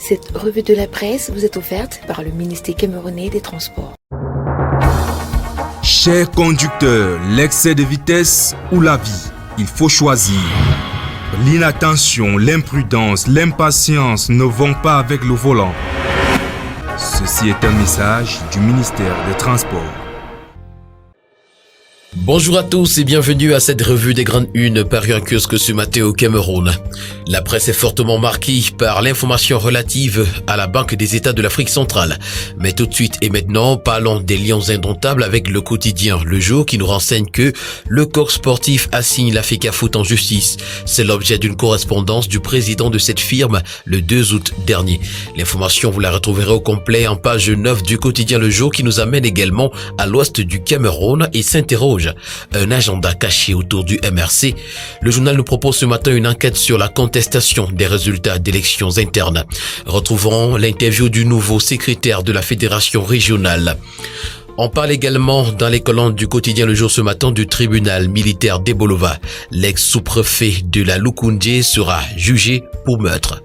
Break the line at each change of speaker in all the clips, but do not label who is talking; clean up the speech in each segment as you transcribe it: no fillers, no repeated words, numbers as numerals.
Cette revue de la presse vous est offerte par le ministère camerounais des Transports.
Chers conducteurs, l'excès de vitesse ou la vie, il faut choisir. L'inattention, l'imprudence, l'impatience ne vont pas avec le volant. Ceci est un message du ministère des Transports.
Bonjour à tous et bienvenue à cette revue des grandes unes parue en kiosque ce matin au Cameroun. La presse est fortement marquée par l'information relative à la Banque des États de l'Afrique centrale. Mais tout de suite et maintenant, parlons des lions indomptables avec le quotidien Le Jour qui nous renseigne que le corps sportif assigne la FECAFOOT en justice. C'est l'objet d'une correspondance du président de cette firme le 2 août dernier. L'information, vous la retrouverez au complet en page 9 du quotidien Le Jour qui nous amène également à l'ouest du Cameroun et s'interroge un agenda caché autour du MRC. Le journal nous propose ce matin une enquête sur la contestation des résultats d'élections internes. Retrouvons l'interview du nouveau secrétaire de la fédération régionale. On parle également dans les colonnes du quotidien Le Jour ce matin du tribunal militaire d'Ebolova. L'ex-sous-préfet de la Lukundje sera jugé pour meurtre.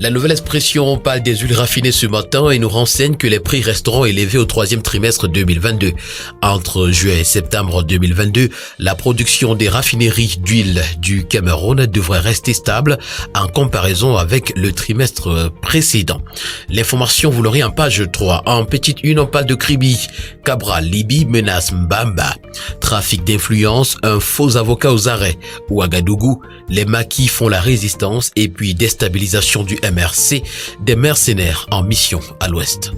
La Nouvelle Expression parle des huiles raffinées ce matin et nous renseigne que les prix resteront élevés au troisième trimestre 2022. Entre juin et septembre 2022, la production des raffineries d'huile du Cameroun devrait rester stable en comparaison avec le trimestre précédent. L'information, vous l'aurez en page 3. En petite une, on parle de Kribi. Cabral, Libye menace Mbamba. Trafic d'influence, un faux avocat aux arrêts. Ouagadougou, les maquis font la résistance et puis déstabilisation du MRC, des mercenaires en mission à l'ouest.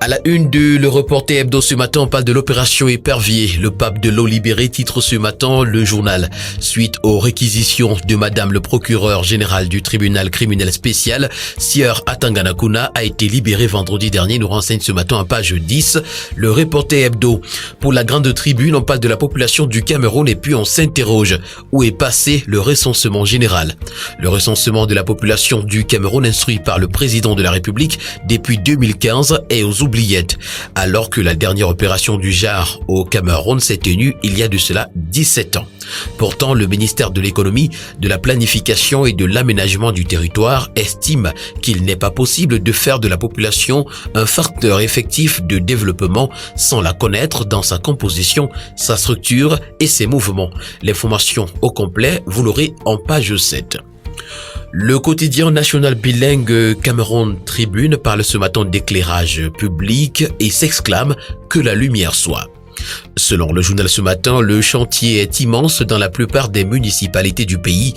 À la une de Le Reporter Hebdo ce matin, on parle de l'opération Épervier. Le pape de l'eau libérée titre ce matin le journal. Suite aux réquisitions de madame le procureur général du tribunal criminel spécial, Sieur Atanganakuna a été libéré vendredi dernier, nous renseigne ce matin à page 10. Le Reporter Hebdo. Pour la grande tribune, on parle de la population du Cameroun et puis on s'interroge. Où est passé le recensement général? Le recensement de la population du Cameroun instruit par le président de la République depuis 2015 est aux oubliettes, alors que la dernière opération du genre au Cameroun s'est tenue il y a de cela 17 ans. Pourtant, le ministère de l'économie, de la planification et de l'aménagement du territoire estime qu'il n'est pas possible de faire de la population un facteur effectif de développement sans la connaître dans sa composition, sa structure et ses mouvements. L'information au complet, vous l'aurez en page 7. Le quotidien national bilingue Cameroun Tribune parle ce matin d'éclairage public et s'exclame que la lumière soit. Selon le journal ce matin, le chantier est immense dans la plupart des municipalités du pays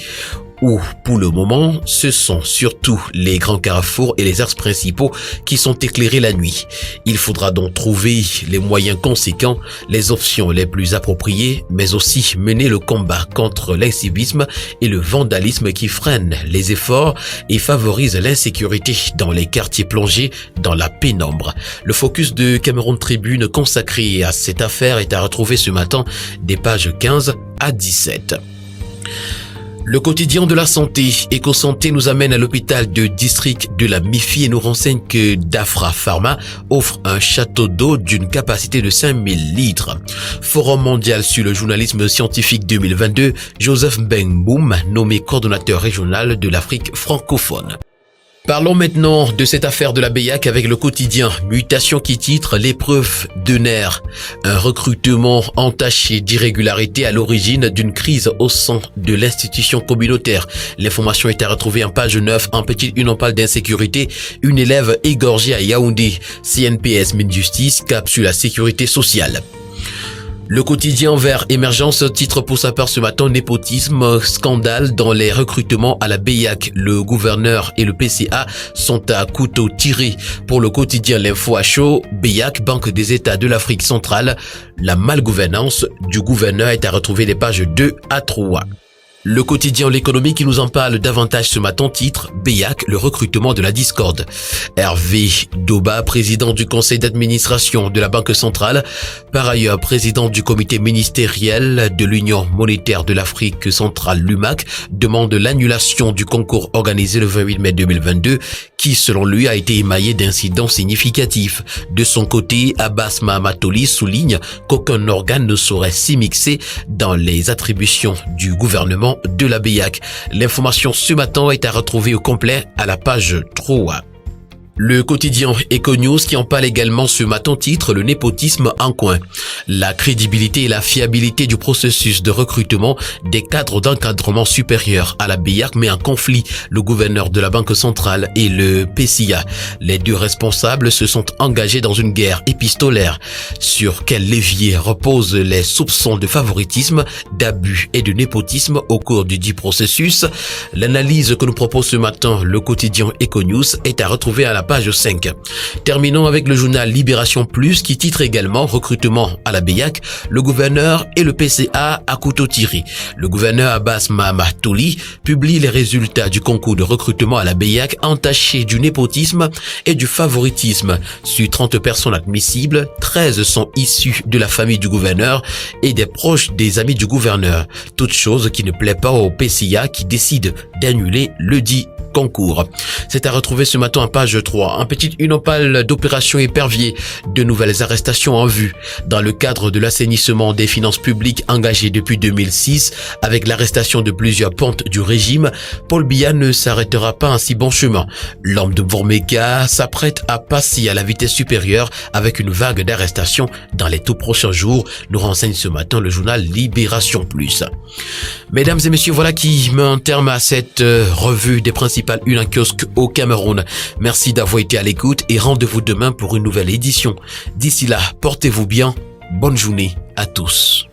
où, pour le moment, ce sont surtout les grands carrefours et les axes principaux qui sont éclairés la nuit. Il faudra donc trouver les moyens conséquents, les options les plus appropriées, mais aussi mener le combat contre l'incivisme et le vandalisme qui freinent les efforts et favorisent l'insécurité dans les quartiers plongés dans la pénombre. Le focus de Cameroun Tribune consacré à cette affaire est à retrouver ce matin des pages 15 à 17. Le quotidien de la santé, EcoSanté nous amène à l'hôpital de district de la MIFI et nous renseigne que Dafra Pharma offre un château d'eau d'une capacité de 5000 litres. Forum mondial sur le journalisme scientifique 2022, Joseph Benboum, nommé coordonnateur régional de l'Afrique francophone. Parlons maintenant de cette affaire de la BEIAC avec le quotidien Mutation qui titre l'épreuve de nerfs. Un recrutement entaché d'irrégularité à l'origine d'une crise au sein de l'institution communautaire. L'information est à retrouver en page 9. En petite une, on parle d'insécurité. Une élève égorgée à Yaoundé. CNPS Minjustice cap sur la sécurité sociale. Le quotidien Vert Émergence titre pour sa part ce matin népotisme, scandale dans les recrutements à la BEIAC. Le gouverneur et le PCA sont à couteau tiré. Pour le quotidien L'Info à chaud, BEIAC, Banque des États de l'Afrique centrale, la malgouvernance du gouverneur est à retrouver les pages 2 à 3. Le quotidien L'économie qui nous en parle davantage ce matin titre BEIAC, le recrutement de la discorde. Hervé Doba, président du conseil d'administration de la Banque centrale, par ailleurs président du comité ministériel de l'Union monétaire de l'Afrique centrale l'UMAC, demande l'annulation du concours organisé le 28 mai 2022 qui selon lui a été émaillé d'incidents significatifs. De son côté, Abbas Mahamatoli souligne qu'aucun organe ne saurait s'immiscer dans les attributions du gouvernement recrutement de la BIAC. L'information ce matin est à retrouver au complet à la page 3. Le quotidien Econews qui en parle également ce matin titre le népotisme en coin. La crédibilité et la fiabilité du processus de recrutement des cadres d'encadrement supérieur à la BIAC met en conflit le gouverneur de la Banque centrale et le PCA. Les deux responsables se sont engagés dans une guerre épistolaire. Sur quel levier reposent les soupçons de favoritisme, d'abus et de népotisme au cours du dit processus? L'analyse que nous propose ce matin le quotidien Econews est à retrouver à la page 5. Terminons avec le journal Libération Plus qui titre également recrutement à la BIAC, le gouverneur et le PCA à couteau tiré. Le gouverneur Abbas Mahama-Touli publie les résultats du concours de recrutement à la BIAC entachés du népotisme et du favoritisme. Sur 30 personnes admissibles, 13 sont issues de la famille du gouverneur et des proches des amis du gouverneur. Toute chose qui ne plaît pas au PCA qui décide d'annuler le dit concours. C'est à retrouver ce matin en page 3. En petite une, on parle d'opération épervier, de nouvelles arrestations en vue. Dans le cadre de l'assainissement des finances publiques engagé depuis 2006, avec l'arrestation de plusieurs pontes du régime, Paul Biya ne s'arrêtera pas en si bon chemin. L'homme de Bourméga s'apprête à passer à la vitesse supérieure avec une vague d'arrestations dans les tout prochains jours, nous renseigne ce matin le journal Libération Plus. Mesdames et messieurs, voilà qui met un terme à cette revue des principales une en kiosque au Cameroun. Merci d'avoir été à l'écoute et rendez-vous demain pour une nouvelle édition. D'ici là, portez-vous bien. Bonne journée à tous.